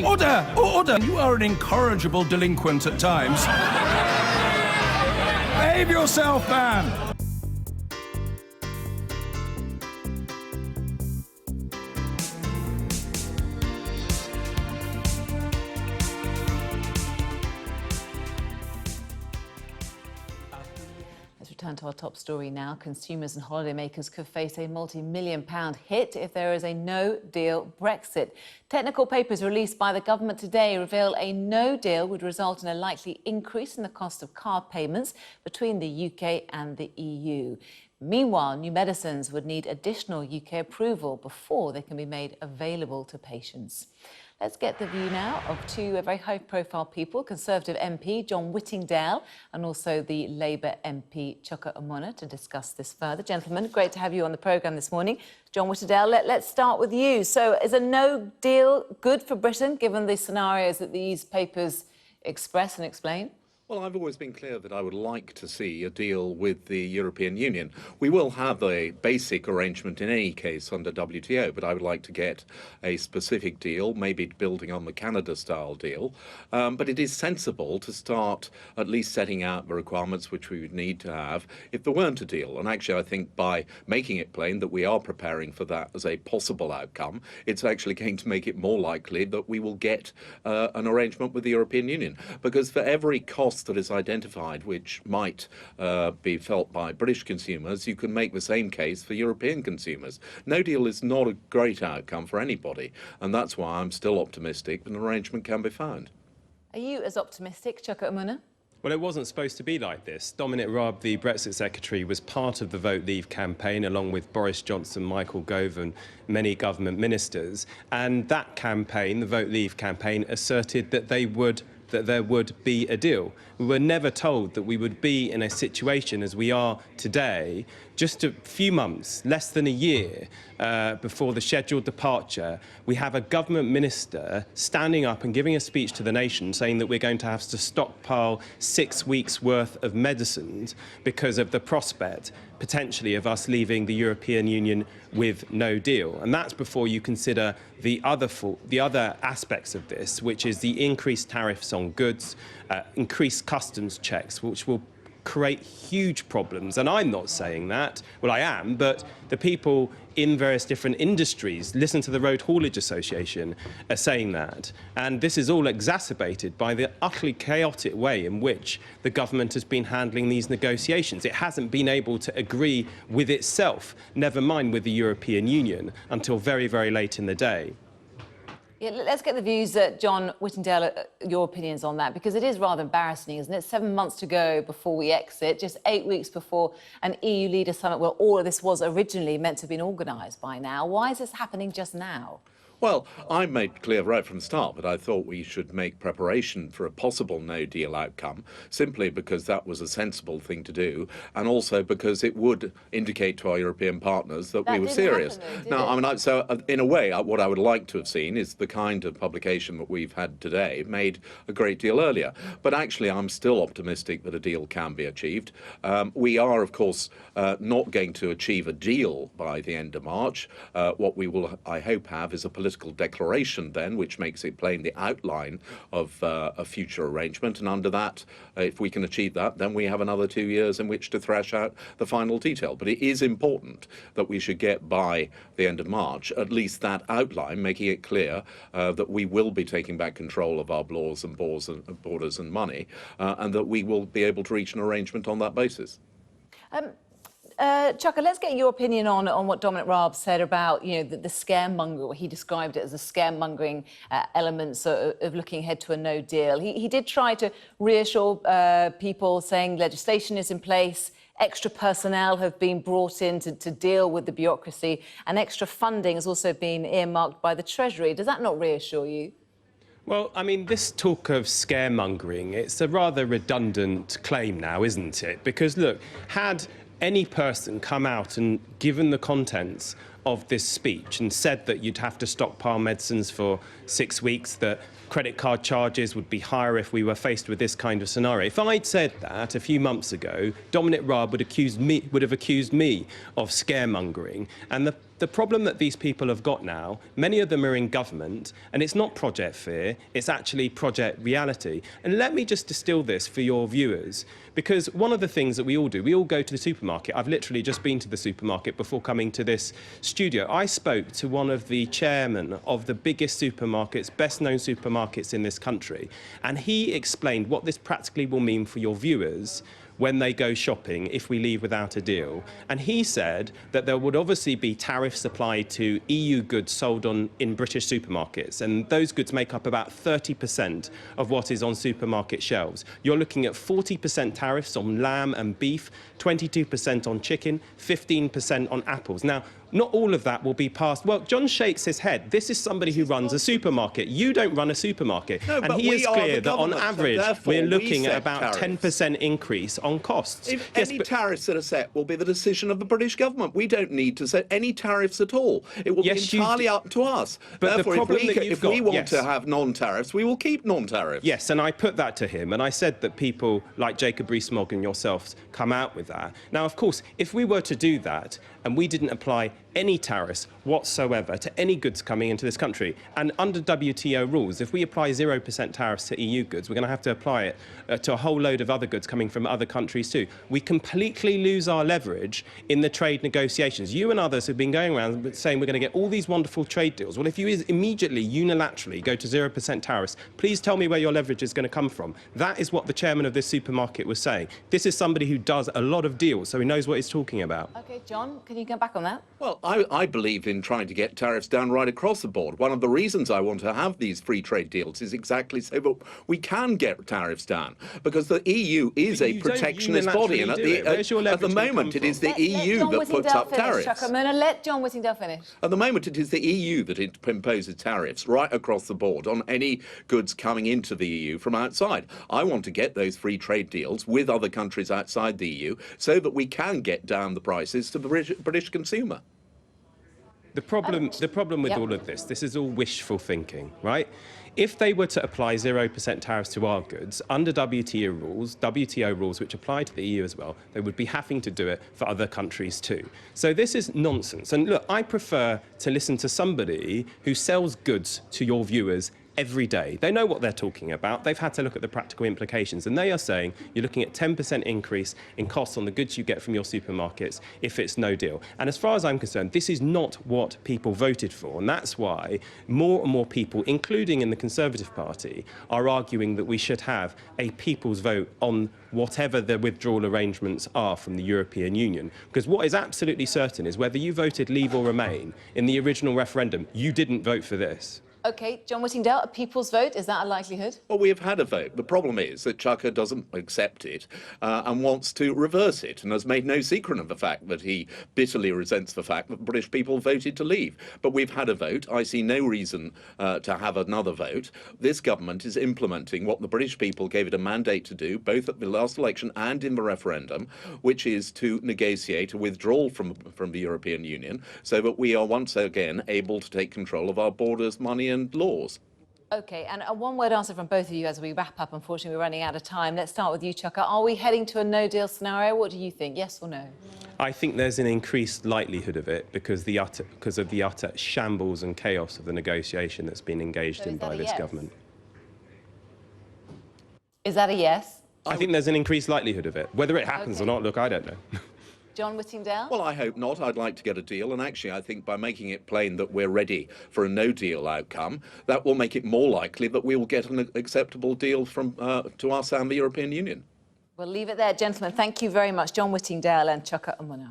Order! Order! You are an incorrigible delinquent at times. Behave yourself, man! Let's return to our top story now. Consumers and holidaymakers could face a multi-million-pound hit if there is a no-deal Brexit. Technical papers released by the government today reveal a no-deal would result in a likely increase in the cost of card payments between the UK and the EU. Meanwhile, new medicines would need additional UK approval before they can be made available to patients. Let's get the view now of two very high-profile people, Conservative MP John Whittingdale and also the Labour MP Chuka Umunna, to discuss this further. Gentlemen, great to have you on the programme this morning. John Whittingdale, let's start with you. So is a no deal good for Britain, given the scenarios that these papers express and explain? Well, I've always been clear that I would like to see a deal with the European Union. We will have a basic arrangement in any case under WTO, but I would like to get a specific deal, maybe building on the Canada-style deal. But it is sensible to start at least setting out the requirements which we would need to have if there weren't a deal. And actually, I think by making it plain that we are preparing for that as a possible outcome, it's actually going to make it more likely that we will get an arrangement with the European Union. Because for every cost that is identified which might be felt by British consumers, you can make the same case for European consumers. No deal is not a great outcome for anybody, and that's why I'm still optimistic that an arrangement can be found. Are you as optimistic, Chuka Umunna? Well, it wasn't supposed to be like this. Dominic Raab, the Brexit Secretary, was part of the Vote Leave campaign, along with Boris Johnson, Michael Gove and many government ministers. And that campaign, the Vote Leave campaign, asserted that there would be a deal. We were never told that we would be in a situation as we are today, just a few months, less than a year before the scheduled departure. We have a government minister standing up and giving a speech to the nation saying that we're going to have to stockpile 6 weeks' worth of medicines because of the prospect, potentially, of us leaving the European Union with no deal. And that's before you consider the other aspects of this, which is the increased tariffs on goods, increased customs checks, which will create huge problems. And I'm not saying that, well, I am, but the people in various different industries, listen to the Road Haulage Association, are saying that. And this is all exacerbated by the utterly chaotic way in which the government has been handling these negotiations. It hasn't been able to agree with itself, never mind with the European Union, until very, very late in the day. Yeah, let's get the views, John Whittingdale, your opinions on that, because it is rather embarrassing, isn't it? 7 months to go before we exit, just 8 weeks before an EU leader summit where all of this was originally meant to have been organised by now. Why is this happening just now? Well, I made clear right from the start that I thought we should make preparation for a possible no-deal outcome, simply because that was a sensible thing to do, and also because it would indicate to our European partners that we were serious. Now, I mean, so in a way, what I would like to have seen is the kind of publication that we've had today made a great deal earlier. But actually, I'm still optimistic that a deal can be achieved. We are, of course, not going to achieve a deal by the end of March. What we will, I hope, have is a political declaration then, which makes it plain the outline of a future arrangement. And under that, if we can achieve that, then we have another 2 years in which to thrash out the final detail. But it is important that we should get by the end of March at least that outline, making it clear that we will be taking back control of our laws and borders and money, and that we will be able to reach an arrangement on that basis. Chuka, let's get your opinion on what Dominic Raab said about, the scaremonger, he described it as a scaremongering elements of looking ahead to a no deal. He did try to reassure people, saying legislation is in place, extra personnel have been brought in to deal with the bureaucracy, and extra funding has also been earmarked by the Treasury. Does that not reassure you? Well, I mean, this talk of scaremongering, it's a rather redundant claim now, isn't it? Because, look, had any person come out and given the contents of this speech and said that you'd have to stockpile medicines for 6 weeks, that credit card charges would be higher if we were faced with this kind of scenario. If I'd said that a few months ago, Dominic Raab would have accused me of scaremongering, and the The problem that these people have got now, many of them are in government, and it's not project fear, it's actually project reality. And let me just distill this for your viewers, because one of the things that we all do, we all go to the supermarket. I've literally just been to the supermarket before coming to this studio. I spoke to one of the chairmen of the biggest supermarkets, best-known supermarkets in this country, and he explained what this practically will mean for your viewers when they go shopping if we leave without a deal. And he said that there would obviously be tariffs applied to EU goods sold in British supermarkets, and those goods make up about 30% of what is on supermarket shelves. You're looking at 40% tariffs on lamb and beef, 22% on chicken, 15% on apples. Now, not all of that will be passed. Well, John shakes his head. This is somebody who runs a supermarket. You don't run a supermarket. No, and but he we is are clear the that on government, average, so therefore we're we looking at set about tariffs. 10% increase on costs. If Yes, any but- tariffs that are set will be the decision of the British government. We don't need to set any tariffs at all. It will Yes, be you entirely do. up to us. But the Therefore, problem that if you've we got- want yes. to have non-tariffs, we will keep non-tariffs. Yes, and I put that to him, and I said that people like Jacob Rees-Mogg and yourselves come out with that. Now, of course, if we were to do that and we didn't apply any tariffs whatsoever to any goods coming into this country, and under WTO rules, if we apply 0% tariffs to EU goods, we're going to have to apply it to a whole load of other goods coming from other countries too. We completely lose our leverage in the trade negotiations. You and others have been going around saying we're going to get all these wonderful trade deals. Well, if you immediately, unilaterally go to 0% tariffs, please tell me where your leverage is going to come from. That is what the chairman of this supermarket was saying. This is somebody who does a lot of deals, so he knows what he's talking about. OK, John, can you come back on that? Well, I believe in trying to get tariffs down right across the board. One of the reasons I want to have these free trade deals is exactly so that we can get tariffs down, because the EU is a You don't protectionist body, and Where's your at the leverage gonna moment come it is from? the EU that puts up tariffs. Chuka Umunna, let John Whittingdale finish. At the moment, it is the EU that imposes tariffs right across the board on any goods coming into the EU from outside. I want to get those free trade deals with other countries outside the EU so that we can get down the prices to the British consumer. The problem with all of this is all wishful thinking, right? If they were to apply 0% tariffs to our goods, under WTO rules which apply to the EU as well, they would be having to do it for other countries too. So this is nonsense. And look, I prefer to listen to somebody who sells goods to your viewers every day. They know what they're talking about. They've had to look at the practical implications, and they are saying you're looking at 10% increase in costs on the goods you get from your supermarkets if it's no deal. And as far as I'm concerned, this is not what people voted for, and that's why more and more people, including in the Conservative Party, are arguing that we should have a people's vote on whatever the withdrawal arrangements are from the European Union. Because what is absolutely certain is whether you voted Leave or Remain in the original referendum, you didn't vote for this. OK, John Whittingdale, a people's vote, is that a likelihood? Well, we have had a vote. The problem is that Chuka doesn't accept it and wants to reverse it, and has made no secret of the fact that he bitterly resents the fact that British people voted to leave. But we've had a vote. I see no reason to have another vote. This government is implementing what the British people gave it a mandate to do, both at the last election and in the referendum, which is to negotiate a withdrawal from the European Union so that we are once again able to take control of our borders, money and laws. OK, and a one-word answer from both of you as we wrap up. Unfortunately, we're running out of time. Let's start with you, Chuka. Are we heading to a no-deal scenario? What do you think, yes or no? I think there's an increased likelihood of it because of the utter shambles and chaos of the negotiation that's been engaged in by this government. Is that a yes? I think there's an increased likelihood of it. Whether it happens or not, look, I don't know. John Whittingdale? Well, I hope not. I'd like to get a deal. And actually, I think by making it plain that we're ready for a no-deal outcome, that will make it more likely that we will get an acceptable deal from to us and the European Union. We'll leave it there, gentlemen. Thank you very much, John Whittingdale and Chuka Umunna.